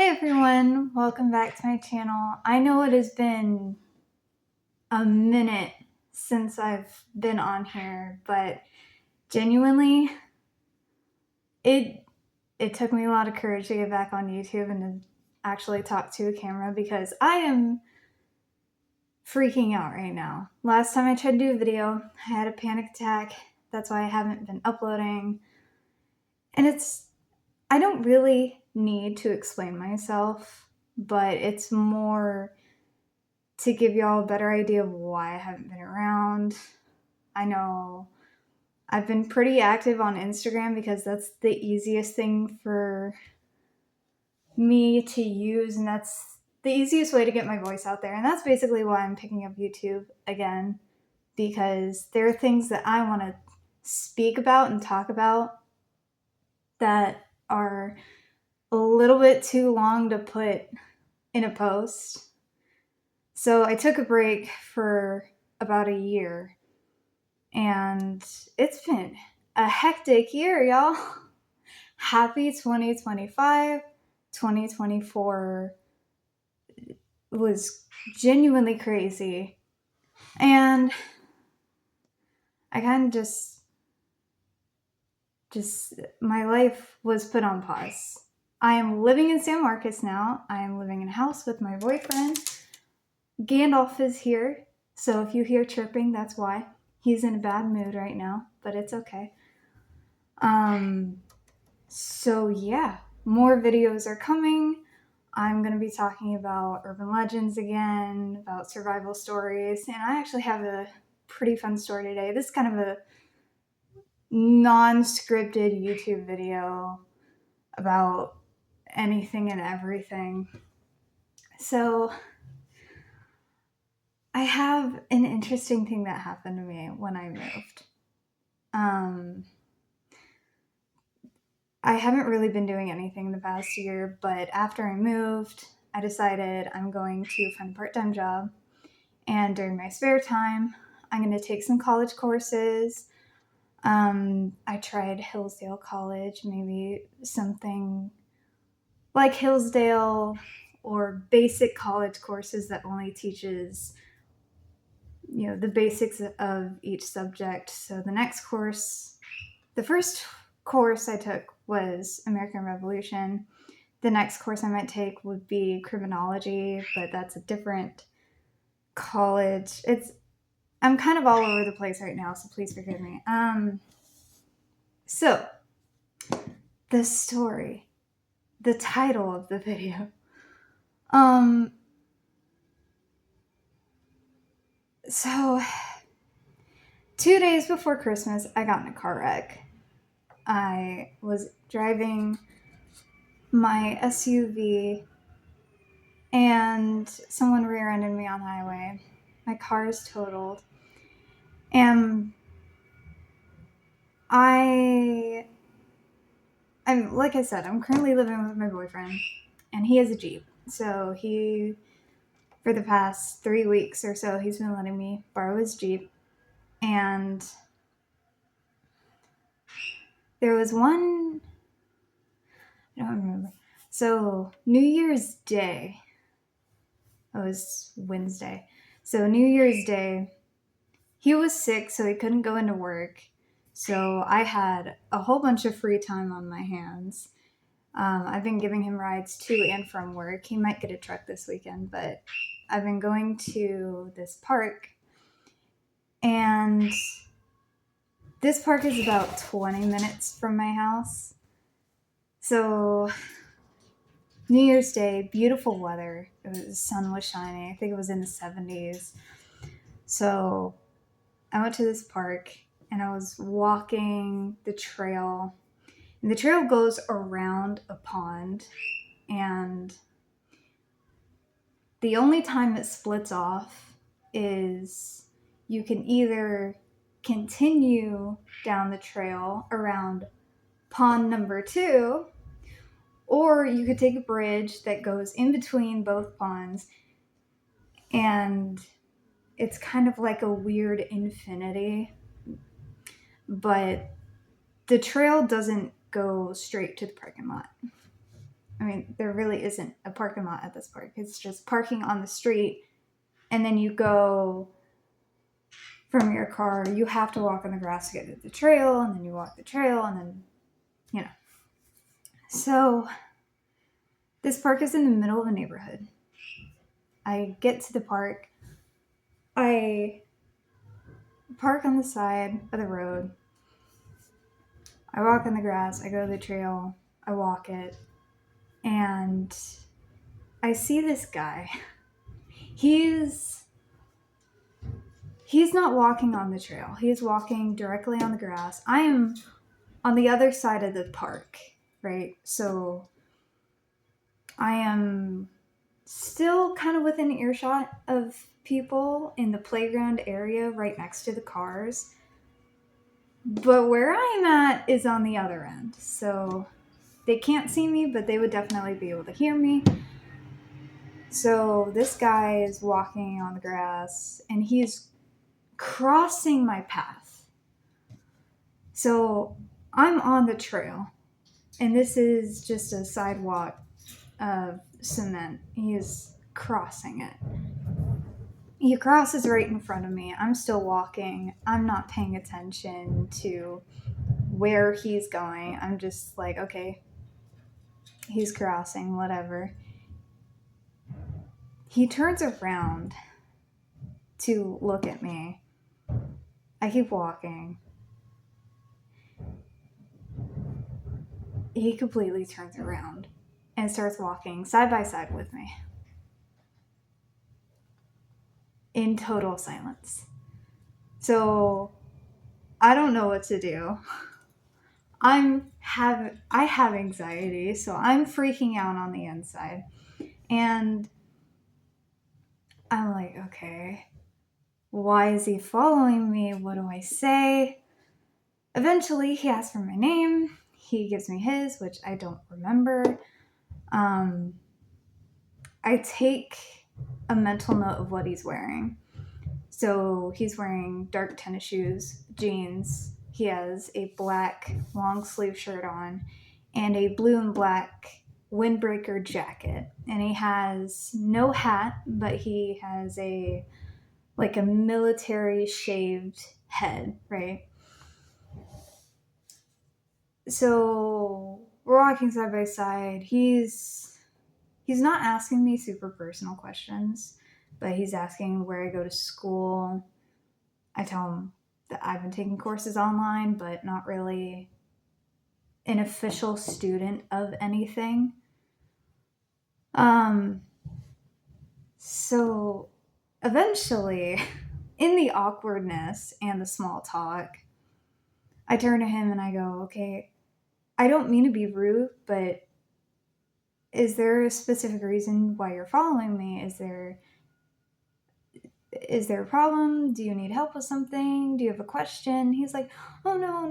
Hey everyone, welcome back to my channel. I know it has been a minute since I've been on here, but genuinely, it took me a lot of courage to get back on YouTube and to actually talk to a camera because I am freaking out right now. Last time I tried to do a video, I had a panic attack. That's why I haven't been uploading. And I don't really need to explain myself, but it's more to give y'all a better idea of why I haven't been around. I know I've been pretty active on Instagram because that's the easiest thing for me to use, and that's the easiest way to get my voice out there. And that's basically why I'm picking up YouTube again, because there are things that I want to speak about and talk about that are a little bit too long to put in a post. So I took a break for about a year, and it's been a hectic year, y'all. Happy 2025. 2024 was genuinely crazy. And I kind of just my life was put on pause. I am living in San Marcos now. I am living in a house with my boyfriend. Gandalf is here, so if you hear chirping, that's why. He's in a bad mood right now, but it's okay. So yeah, more videos are coming. I'm going to be talking about urban legends again, about survival stories, and I actually have a pretty fun story today. This is kind of a non-scripted YouTube video about anything and everything. So I have an interesting thing that happened to me when I moved. I haven't really been doing anything the past year, but after I moved, I decided I'm going to find a part-time job. And during my spare time, I'm going to take some college courses. I tried Hillsdale College, maybe something like Hillsdale or basic college courses that only teaches, the basics of each subject. So the first course I took was American Revolution. The next course I might take would be criminology, but that's a different college. I'm kind of all over the place right now, so please forgive me. So the story, the title of the video. So 2 days before Christmas, I got in a car wreck. I was driving my SUV and someone rear-ended me on the highway. My car is totaled. And I'm like I said, I'm currently living with my boyfriend, and he has a Jeep. So for the past 3 weeks or so, he's been letting me borrow his Jeep. And there was one, I don't remember. So New Year's Day, it was Wednesday. So New Year's Day, he was sick, so he couldn't go into work. So I had a whole bunch of free time on my hands. I've been giving him rides to and from work. He might get a truck this weekend, but I've been going to this park. And this park is about 20 minutes from my house. So New Year's Day, beautiful weather. The sun was shining. I think it was in the 70s. So I went to this park and I was walking the trail. And the trail goes around a pond, and the only time it splits off is you can either continue down the trail around pond number 2, or you could take a bridge that goes in between both ponds, and it's kind of like a weird infinity, but the trail doesn't go straight to the parking lot. I mean, there really isn't a parking lot at this park. It's just parking on the street, and then you go from your car. You have to walk on the grass to get to the trail, and then you walk the trail, and then, you know. So this park is in the middle of a neighborhood. I get to the park. I park on the side of the road. I walk on the grass. I go to the trail. I walk it. And I see this guy. He's not walking on the trail. He is walking directly on the grass. I am on the other side of the park, right? So I am still kind of within earshot of people in the playground area right next to the cars. But where I'm at is on the other end. So they can't see me, but they would definitely be able to hear me. So this guy is walking on the grass and he's crossing my path. So I'm on the trail and this is just a sidewalk of cement. He is crossing it. He crosses right in front of me. I'm still walking. I'm not paying attention to where he's going. I'm just like, okay, he's crossing, whatever. He turns around to look at me. I keep walking. He completely turns around and starts walking side by side with me in total silence. So I don't know what to do. I have anxiety, so I'm freaking out on the inside. And I'm like, okay, why is he following me? What do I say? Eventually, he asks for my name. He gives me his, which I don't remember. I take a mental note of what he's wearing. So he's wearing dark tennis shoes, jeans. He has a black long sleeve shirt on and a blue and black windbreaker jacket. And he has no hat, but he has a military shaved head, right? So we're walking side by side. He's not asking me super personal questions, but he's asking where I go to school. I tell him that I've been taking courses online, but not really an official student of anything. So eventually, in the awkwardness and the small talk, I turn to him and I go, okay, I don't mean to be rude, but is there a specific reason why you're following me? Is there a problem? Do you need help with something? Do you have a question? He's like, oh no.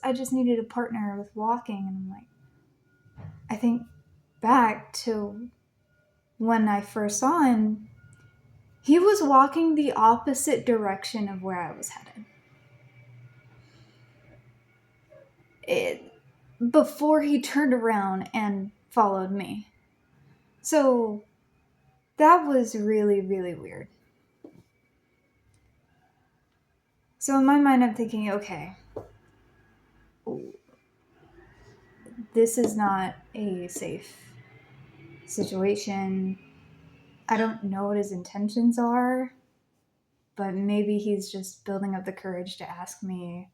I just needed a partner with walking. And I'm like, I think back to when I first saw him, he was walking the opposite direction of where I was headed. Before he turned around and followed me. So that was really, really weird. So in my mind, I'm thinking, okay, this is not a safe situation. I don't know what his intentions are, but maybe he's just building up the courage to ask me.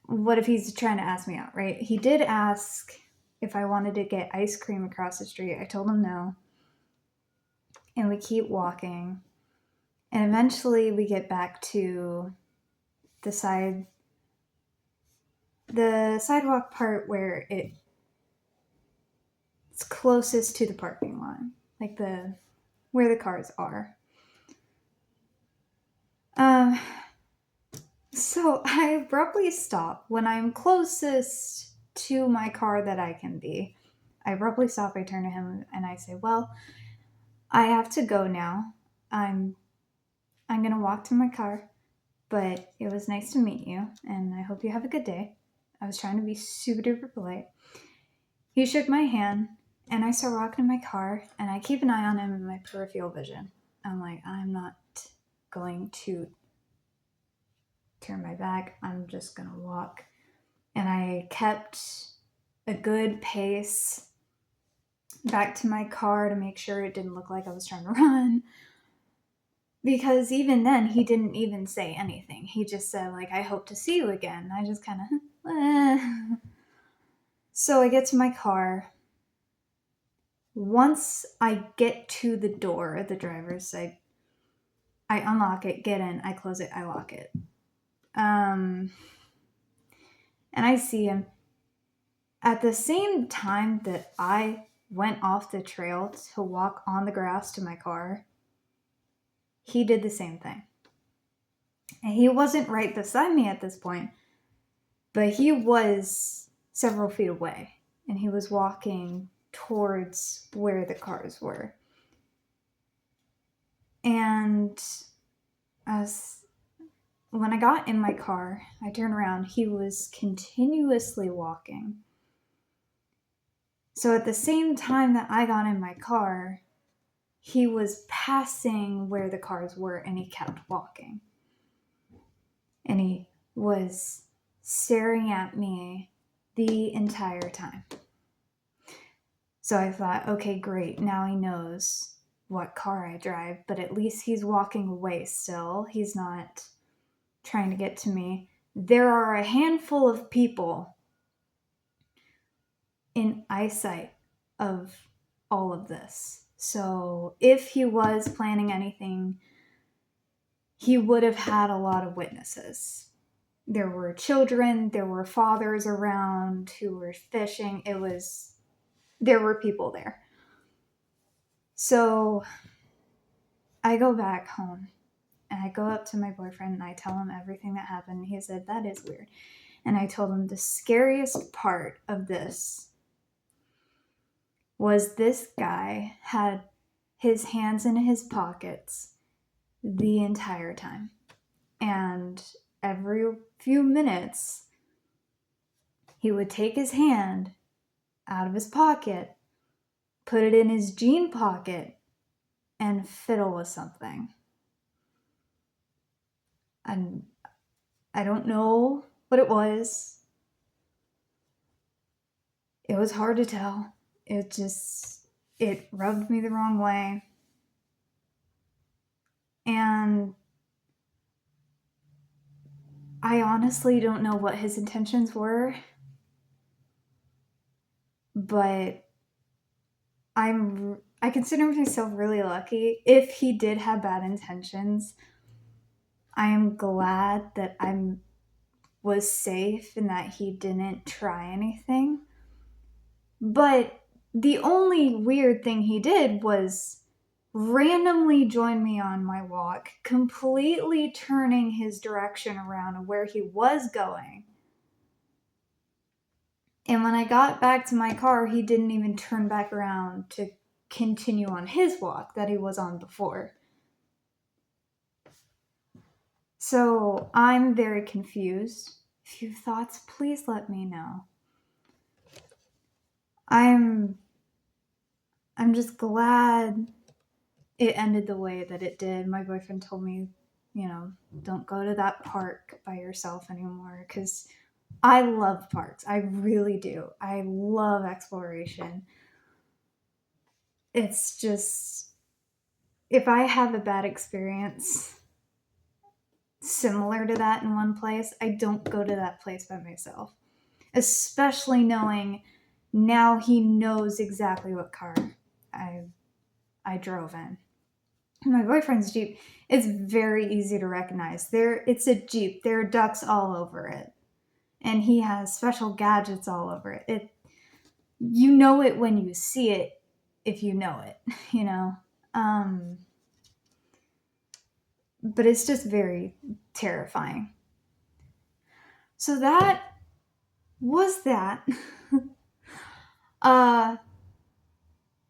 What if he's trying to ask me out, right? He did ask if I wanted to get ice cream across the street. I told him no. And we keep walking. And eventually we get back to the sidewalk part where it's closest to the parking lot, like where the cars are. So I abruptly stop when I'm closest to my car that I can be. I abruptly stop, I turn to him and I say, well, I have to go now. I'm gonna walk to my car, but it was nice to meet you and I hope you have a good day. I was trying to be super duper polite. He shook my hand, and I start walking in my car, and I keep an eye on him in my peripheral vision. I'm like, I'm not going to turn my back. I'm just going to walk. And I kept a good pace back to my car to make sure it didn't look like I was trying to run. Because even then, he didn't even say anything. He just said, like, I hope to see you again. I just kind of, So I get to my car. Once I get to the door, the driver's side, I unlock it, get in, I close it, I lock it. And I see him. At the same time that I went off the trail to walk on the grass to my car, he did the same thing. And he wasn't right beside me at this point, but he was several feet away, and he was walking towards where the cars were. And when I got in my car, I turned around, he was continuously walking. So at the same time that I got in my car, he was passing where the cars were, and he kept walking. And he was staring at me the entire time. So I thought, okay, great. Now he knows what car I drive, but at least he's walking away still. He's not trying to get to me. There are a handful of people in eyesight of all of this. So if he was planning anything, he would have had a lot of witnesses. There were children, there were fathers around who were fishing. There were people there. So I go back home and I go up to my boyfriend and I tell him everything that happened. He said, that is weird. And I told him the scariest part of this was this guy had his hands in his pockets the entire time. And every few minutes, he would take his hand out of his pocket, put it in his jean pocket, and fiddle with something. And I don't know what it was. It was hard to tell. It rubbed me the wrong way. And I honestly don't know what his intentions were, but I consider myself really lucky. If he did have bad intentions, I am glad that I was safe and that he didn't try anything. But the only weird thing he did was randomly join me on my walk, completely turning his direction around of where he was going. And when I got back to my car, he didn't even turn back around to continue on his walk that he was on before. So I'm very confused. If you have thoughts, please let me know. I'm just glad it ended the way that it did. My boyfriend told me, don't go to that park by yourself anymore, because I love parks. I really do. I love exploration. It's just, if I have a bad experience similar to that in one place, I don't go to that place by myself. Especially knowing now he knows exactly what car I drove in. My boyfriend's Jeep is very easy to recognize. It's a Jeep. There are ducks all over it. And he has special gadgets all over it. You know it when you see it, if you know it, But it's just very terrifying. So that was that.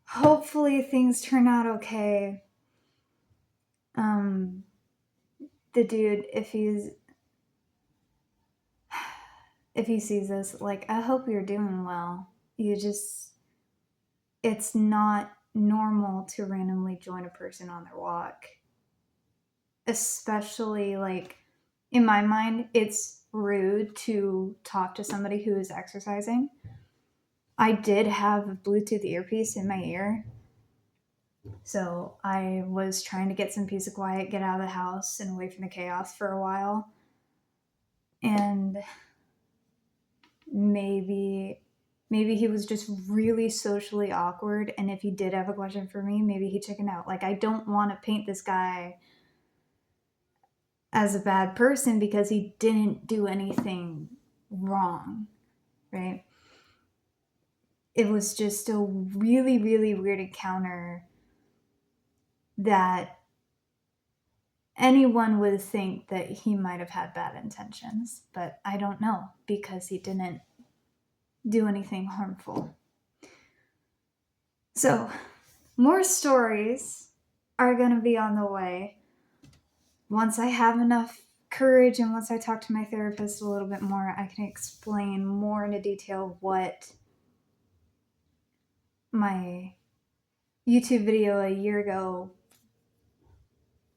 Hopefully things turn out okay. The dude, if he sees this, I hope you're doing well. it's not normal to randomly join a person on their walk. Especially, like, in my mind, it's rude to talk to somebody who is exercising. I did have a Bluetooth earpiece in my ear, so I was trying to get some peace and quiet, get out of the house and away from the chaos for a while. And maybe he was just really socially awkward, and if he did have a question for me, maybe he chickened out. Like, I don't want to paint this guy as a bad person because he didn't do anything wrong, right? It was just a really, really weird encounter that anyone would think that he might have had bad intentions, but I don't know because he didn't do anything harmful. So, more stories are going to be on the way. Once I have enough courage and once I talk to my therapist a little bit more, I can explain more into detail what my YouTube video a year ago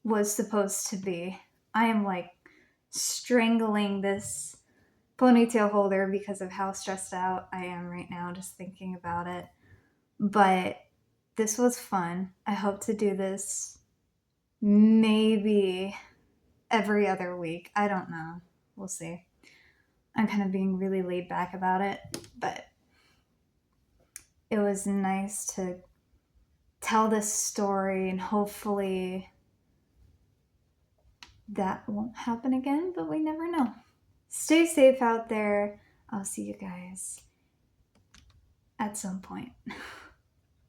was supposed to be. I am like strangling this ponytail holder because of how stressed out I am right now just thinking about it. But this was fun. I hope to do this maybe every other week. I don't know. We'll see. I'm kind of being really laid back about it, but it was nice to tell this story, and hopefully that won't happen again, but we never know. Stay safe out there. I'll see you guys at some point.